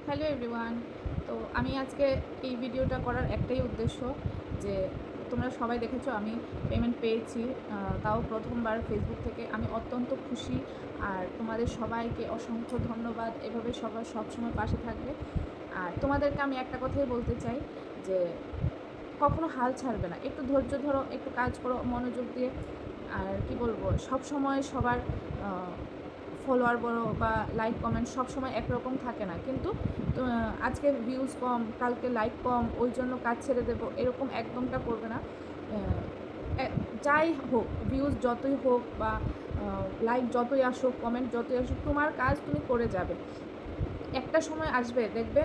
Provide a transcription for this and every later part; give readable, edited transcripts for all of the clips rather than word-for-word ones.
Hello everyone. তো আমি আজকে এই ভিডিওটা করার একটাই উদ্দেশ্য যে তোমরা সবাই দেখেছো আমি পেমেন্ট পেয়েছি, তাও প্রথমবার ফেসবুক থেকে। আমি অত্যন্ত খুশি, আর তোমাদের সবাইকে অসংখ্য ধন্যবাদ। এভাবে সবাই সবসময় পাশে থাকবে। আর তোমাদেরকে আমি একটা কথাই বলতে চাই যে কখনো হাল ছাড়বে না, একটু ধৈর্য ধরো, একটু কাজ করো মনোযোগ দিয়ে। আর কি বলবো, সব সময় সবার ফলোয়ার বড়ো বা লাইক কমেন্ট সব সময় একরকম থাকে না, কিন্তু আজকে ভিউজ কম, কালকে লাইক কম, ওই জন্য কাজ ছেড়ে দেবো, এরকম একদমটা করবে না। যাই হোক, ভিউজ যতই হোক বা লাইক যতই আসুক, কমেন্ট যতই আসুক, তোমার কাজ তুমি করে যাবে। একটা সময় আসবে দেখবে,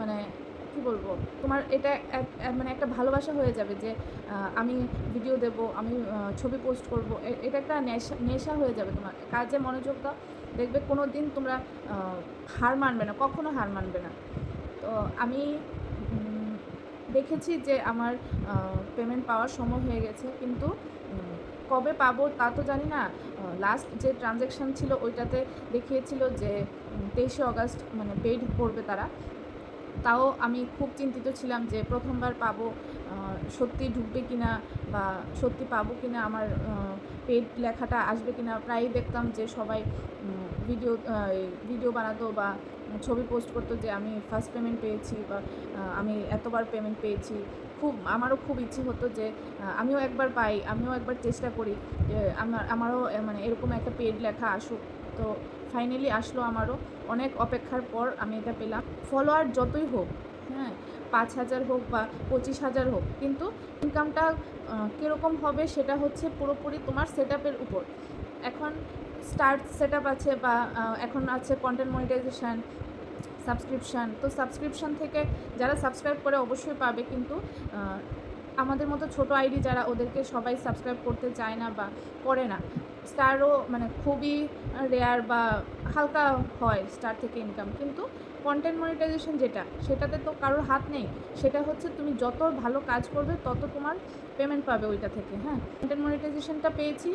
মানে কি বলবো, তোমার এটা মানে একটা ভালোবাসা হয়ে যাবে যে আমি ভিডিও দেব, আমি ছবি পোস্ট করব, এটা একটা নেশা নেশা হয়ে যাবে। তোমার কাজে মনোযোগ দাও, দেখবে কোনো দিন তোমরা হার মানবে না, কখনো হার মানবে না। তো আমি দেখেছি যে আমার পেমেন্ট পাওয়ার সময় হয়ে গেছে, কিন্তু কবে পাবো তা তো জানি না। লাস্ট যে ট্রানজ্যাকশান ছিল ওইটাতে দেখিয়েছিল যে 23শে অগাস্ট মানে পেইড করবে তারা। তাও আমি খুব চিন্তিত ছিলাম যে প্রথমবার পাবো, সত্যি ঢুকবে কি না, বা সত্যি পাবো কি না, আমার পেড লেখাটা আসবে কি না। প্রায়ই দেখতাম যে সবাই ভিডিও ভিডিও বানাতো বা ছবি পোস্ট করতো যে আমি ফার্স্ট পেমেন্ট পেয়েছি, বা আমি এতবার পেমেন্ট পেয়েছি। আমারও খুব ইচ্ছে হতো যে আমিও একবার পাই, আমিও একবার চেষ্টা করি যে আমারও মানে এরকম একটা পেড লেখা আসুক। তো ফাইনালি আসলো আমারও। অনেক অপেক্ষার পর আমি এটা পেলাম। ফলোয়ার যতই হোক, হ্যাঁ, 5,000 হোক বা 25,000 হোক, কিন্তু ইনকামটা কীরকম হবে সেটা হচ্ছে পুরোপুরি তোমার সেট আপের উপর। এখন সেট আপ আছে, বা এখন আছে কন্টেন্ট মনিটাইজেশান, সাবস্ক্রিপশান। তো সাবস্ক্রিপশান থেকে যারা সাবস্ক্রাইব করে অবশ্যই পাবে, কিন্তু আমাদের মতো ছোটো আইডি যারা, ওদেরকে সবাই সাবস্ক্রাইব করতে চায় না বা করে না। স্টারও মানে খুবই রেয়ার বা হালকা হয় স্টার থেকে ইনকাম, কিন্তু কন্টেন্ট মনিটাইজেশন যেটা, সেটাতে তো কারোর হাত নেই। সেটা হচ্ছে তুমি যত ভালো কাজ করবে তত তোমার পেমেন্ট পাবে ওইটা থেকে। হ্যাঁ, কন্টেন্ট মনিটাইজেশনটা পেয়েছি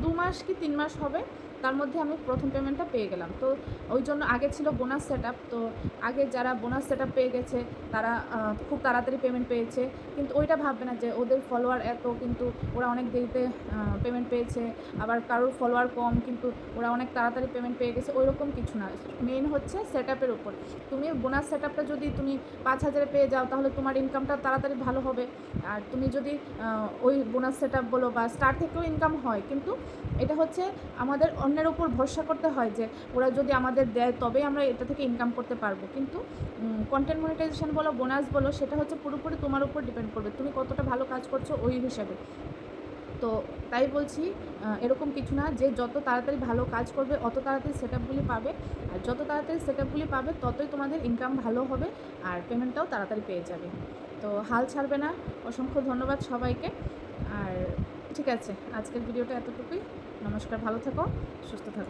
2 মাস কি 3 মাস হবে, তার মধ্যে আমি প্রথম পেমেন্টটা পেয়ে গেলাম। তো ওই জন্য আগে ছিল বোনাস সেট আপ। তো আগে যারা বোনাস সেট আপ পেয়ে গেছে তারা খুব তাড়াতাড়ি পেমেন্ট পেয়েছে, কিন্তু ওইটা ভাববে না যে ওদের ফলোয়ার এত, কিন্তু ওরা অনেক দেরিতে পেমেন্ট পেয়েছে। আবার কারোর ফলোয়ার কম, কিন্তু ওরা অনেক তাড়াতাড়ি পেমেন্ট পেয়ে গেছে, ওই রকম কিছু না। মেইন হচ্ছে সেট আপের উপর। তুমি বোনাস সেট আপটা যদি তুমি 5,000 পেয়ে যাও, তাহলে তোমার ইনকামটা তাড়াতাড়ি ভালো হবে। আর তুমি যদি ওই বোনাস সেট আপ বলো বা স্টার থেকেও ইনকাম হয়, কিন্তু এটা হচ্ছে আমাদের অন্যের উপর ভরসা করতে হয় যে ওরা যদি আমাদের দেয় তবেই আমরা এটা থেকে ইনকাম করতে পারবো। কিন্তু কন্টেন্ট মনিটাইজেশন বলো, বোনাস বলো, সেটা হচ্ছে পুরোপুরি তোমার উপর ডিপেন্ড করবে, তুমি কতটা ভালো কাজ করছো ওই হিসাবে। তো তাই বলছি, এরকম কিছু না যে যত তাড়াতাড়ি ভালো কাজ করবে অত তাড়াতাড়ি সেট আপগুলি পাবে, আর যত তাড়াতাড়ি সেট আপগুলি পাবে ততই তোমাদের ইনকাম ভালো হবে, আর পেমেন্টটাও তাড়াতাড়ি পেয়ে যাবে। তো হাল ছাড়বে না। অসংখ্য ধন্যবাদ সবাইকে। আর ঠিক আছে, আজকের ভিডিওটা এতটুকুই। নমস্কার, ভালো থাকো, সুস্থ থাকো।